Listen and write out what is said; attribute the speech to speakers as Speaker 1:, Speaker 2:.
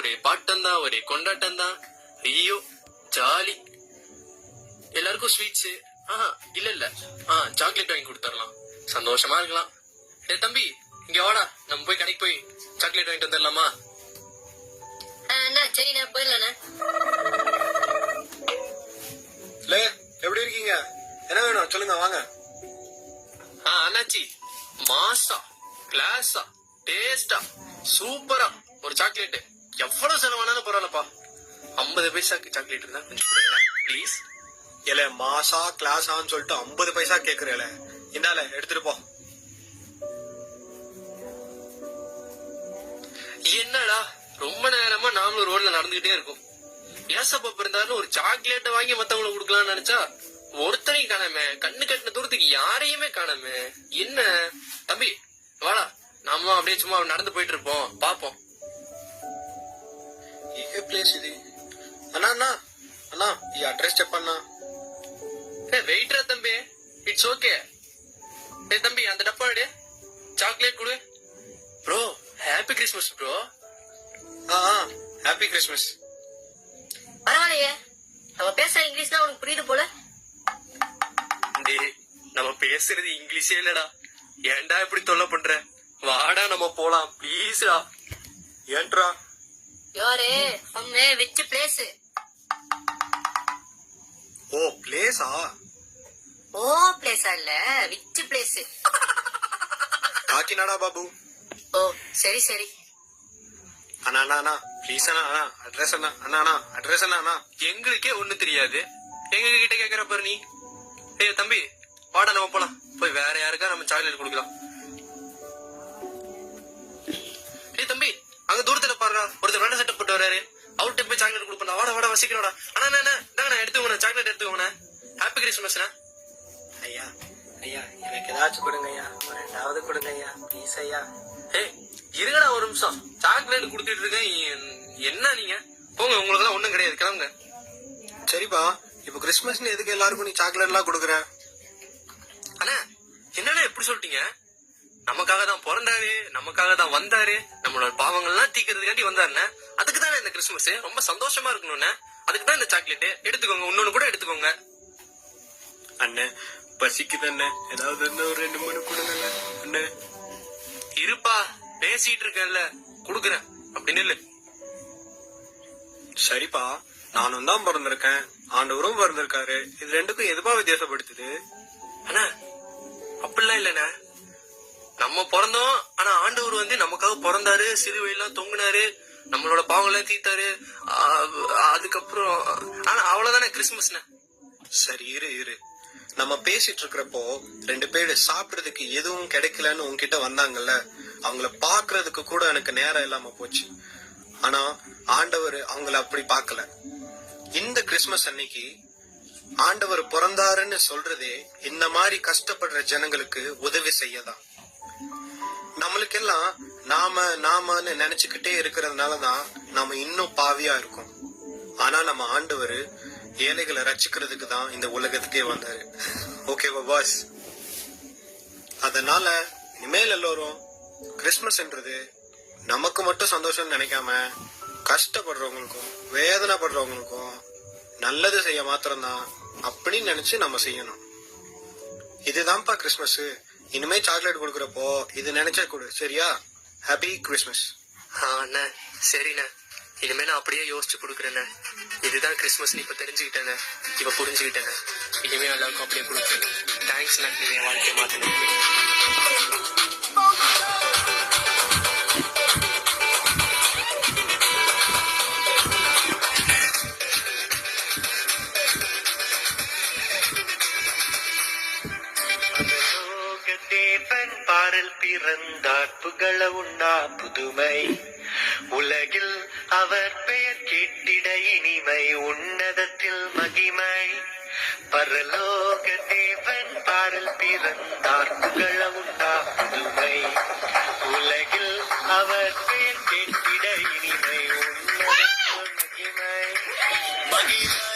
Speaker 1: ஒரே பாட்டம் தான், ஒரே கொண்டாட்டம் தான். ஐயோ ஜாலி. எல்லாருக்கும் ஸ்வீட்ஸ். இல்ல சாக்லேட் வாங்கி கொடுத்துடலாம், சந்தோஷமா இருக்கலாம். ஏ தம்பி, இங்க வாடா, நம்ம போய் கடைக்கு போய் சாக்லேட் வாங்கிட்டு வந்துடலாமா?
Speaker 2: சரிண்ணா, போயிடலாண்ணா.
Speaker 3: எப்படி இருக்கீங்க? என்ன வேணும் சொல்லுங்க, வாங்க.
Speaker 1: அண்ணாச்சி, மாசா கிளாஸா டேஸ்டா சூப்பரா ஒரு சாக்லேட். எவ்வளவு செலவானாலும் பரவாயில்லப்பா. 50 பைசாக்கு சாக்லேட் இருந்தா கொஞ்சம் கொடுங்க ப்ளீஸ்.
Speaker 3: இல்ல மாசா கிளாஸான்னு சொல்லிட்டு 50 பைசா கேக்குறேல, இந்தால எடுத்துட்டு போ.
Speaker 1: என்னடா ரொம்ப நேரமா நாமளும் ரோட்ல நடந்துகிட்டே இருக்கோம். ஏசப்பா இருந்தாலும் ஒரு சாக்லேட் வாங்கி மத்தவங்களுக்கு கொடுக்கலாம்னு நினைச்சா ஒருத்தனையும் காணாம, கண்ணு கட்டின தூரத்துக்கு யாரையுமே காணாம. என்ன தம்பி, வாடா, நாம அப்படியே சும்மா நடந்து போயிட்டு இருப்போம், பாப்போம்.
Speaker 3: ఏ ప్లేస్ ఇది? అన్నా అన్నా అన్నా, ఈ అడ్రస్ చెప్పన్నా.
Speaker 1: வெயிட்ரா தம்பி, இட்ஸ் ஓகே. ஏ தம்பி, அந்த டப்பா எடு, சாக்லேட் கொடு. Bro happy Christmas bro.
Speaker 3: Happy Christmas.
Speaker 2: பரவாயில்லையே, நம்ம பேசுற இங்கிலீஷ் தான் உனக்கு புரியுது போல.
Speaker 1: நம்ம பேசுறது இங்கிலீஷே இல்லடா, ஏன்டா இப்படி தொல்லை பண்ற? வாடா நம்ம போலாம் ப்ளீஸ்டா.
Speaker 3: ஏன்ட்ரா?
Speaker 2: யாரு உங்க விச் பிளேஸ்?
Speaker 3: ஓ பிளேஸா?
Speaker 2: ஓ பிளேஸா இல்ல, விச் பிளேஸ்?
Speaker 3: காக்கிநாடா பாபு.
Speaker 2: ஓ சரி சரி.
Speaker 3: அண்ணா அண்ணா அண்ணா ப்ளீஸ் அண்ணா, அண்ணா அட்ரஸ் அண்ணா, அண்ணா அண்ணா அட்ரஸ் அண்ணா. அண்ணா
Speaker 1: எங்களுக்கே ஒண்ணு தெரியாது, எங்க கிட்ட கேக்குற பாரு நீ. ஏய் தம்பி, வாடா நம்ம போலாம், போய் வேற யாருக்கா நம்ம சாக்லேட் கொடுக்கலாம். ஏய் தம்பி, அங்க தூரத்துல பாருடா, ஒருத்தர் வேண்ட செட்டப் போட்டு வராரு, அவர்கிட்ட போய் சாக்லேட் கொடுப்பா. வாடா வாடா, வசிக்கிறோடா. அண்ணா இந்தாங்கண்ணா, எடுத்துக்கோண்ணா, சாக்லேட் எடுத்துக்கோண்ணா. ஹாப்பி கிறிஸ்மஸ்ண்ணா.
Speaker 4: ஐயா ஐயா, எனக்கு ஏதாச்சும் கொடுங்க ஐயா, ஒரு 2வது கொடுங்க ஐயா, ப்ளீஸ் ஐயா.
Speaker 1: ஏய் இருங்கடா ஒரு நிமிஷம், சாக்லேட் கொடுத்துட்டு இருக்கேன். என்ன நீங்க போங்க, உங்களுக்கு எல்லாம் ஒண்ணும் கிடையாது, கிளம்புங்க.
Speaker 3: சரிப்பா, இப்ப கிறிஸ்மஸ்னு எதுக்கு எல்லாருக்கும் நீ சாக்லேட் எல்லாம் கொடுக்குற?
Speaker 1: அண்ணா என்னண்ணா எப்படி சொல்லிட்டீங்க? நமக்காக தான் பிறந்தாரு, நமக்காக தான் வந்தாரு, நம்மளோட பாவங்கள்லாம் தீக்கிறதுக்காண்டி வந்தாருண்ணே. அதுக்கு தானே இந்த கிறிஸ்துமஸ், ரொம்ப சந்தோஷமா இருக்கணும்ண்ணே. அதுக்கு தான் இந்த சாக்லேட் எடுத்துக்கோங்க, இன்னொன்னு கூட எடுத்துக்கோங்க.
Speaker 3: அண்ணே பசிக்குது அண்ணே, ஏதாவது ஒரு 2 மணி கொடுங்க அண்ணே.
Speaker 1: இருப்பா, பேசிட்டு இருக்கேன்ல, குடுக்குறேன், அப்படின்னு இல்ல.
Speaker 3: சரிப்பா, நானும் தான் பிறந்திருக்கேன், ஆண்டவரும் பிறந்திருக்காரு, இது ரெண்டுக்கும் எதுப்பா வித்தியாசப்படுத்துது?
Speaker 1: அண்ணா அப்படிலாம் இல்லண்ணே, நம்ம பிறந்தோம், ஆனா ஆண்டவர் வந்து நமக்காக பிறந்தாரு, சிலுவையெல்லாம் தொங்குனாரு, நம்மளோட பாவங்கள்லாம் தீத்தாரு. அதுக்கப்புறம் ஆனா அவ்வளவுதானே கிறிஸ்துமஸ்ண்ணே.
Speaker 3: சரி இரு இரு, நம்ம பேசிட்டு இருக்கிறப்போ 2 பேரு சாப்பிடுறதுக்கு எதுவும் கிடைக்கலன்னு உன்கிட்ட வந்தாங்கல்ல, அவங்கள பாக்குறதுக்கு கூட எனக்கு நேரம் இல்லாம போச்சு. ஆனா ஆண்டவர் அவங்கள அப்படி பாக்கல. இந்த கிறிஸ்துமஸ் அன்னைக்கு ஆண்டவர் பிறந்தாருன்னு சொல்றதே இந்த மாதிரி கஷ்டப்படுற ஜனங்களுக்கு உதவி செய்யதான். நம்மளுக்கெல்லாம் நாமன்னு நினைச்சுக்கிட்டே இருக்கிறதுனாலதான் நாம இன்னும் பாவியா இருக்கோம். ஆனா நம்ம ஆண்டவர் ஏழைகளை ரட்சிக்கிறதுக்கு தான் இந்த உலகத்துக்கே வந்தாரு. ஓகேவா பாஸ்? அதனால இனிமேல் எல்லோரும் கிறிஸ்துமஸ்ன்றது நமக்கு மட்டும் சந்தோஷம் நினைக்காம கஷ்டப்படுறவங்களுக்கும் வேதனைப்படுறவங்களுக்கும் நல்லது செய்ய மாத்திரம்தான் அப்படின்னு நினைச்சு நம்ம செய்யணும். இதுதான்ப்பா கிறிஸ்துமஸ். இனிமே சாக்லேட் கொடுக்கறப்போ இது நினைச்சா கொடு, சரியா? Happy Christmas.
Speaker 1: அண்ணா சரிண்ணே, இனிமே நான் அப்படியே யோசிச்சு கொடுக்குறேண்ணே. இதுதான் கிறிஸ்துமஸ் இப்ப தெரிஞ்சுக்கிட்டேண்ணே, இப்ப புரிஞ்சுக்கிட்டேண்ணே. இனிமே எல்லாருக்கும் அப்படியே கொடுக்குறேன். தேங்க்ஸ்ண்ணே, நீங்க என் வாழ்க்கையை மாத்தினீங்க.
Speaker 4: தேவன் பாரல் பிறந்தார், புகழ உண்ணா புதுமை, உலகில் அவர் பெயர் கேட்டிட இனிமை, உன்னதத்தில் மகிமை. பரலோக தேவன் பாரல் பிறந்தார், புகழ உண்ணா புதுமை, உலகில் அவர் பெயர் கேட்டிட இனிமை, உன்னதத்தில் மகிமை.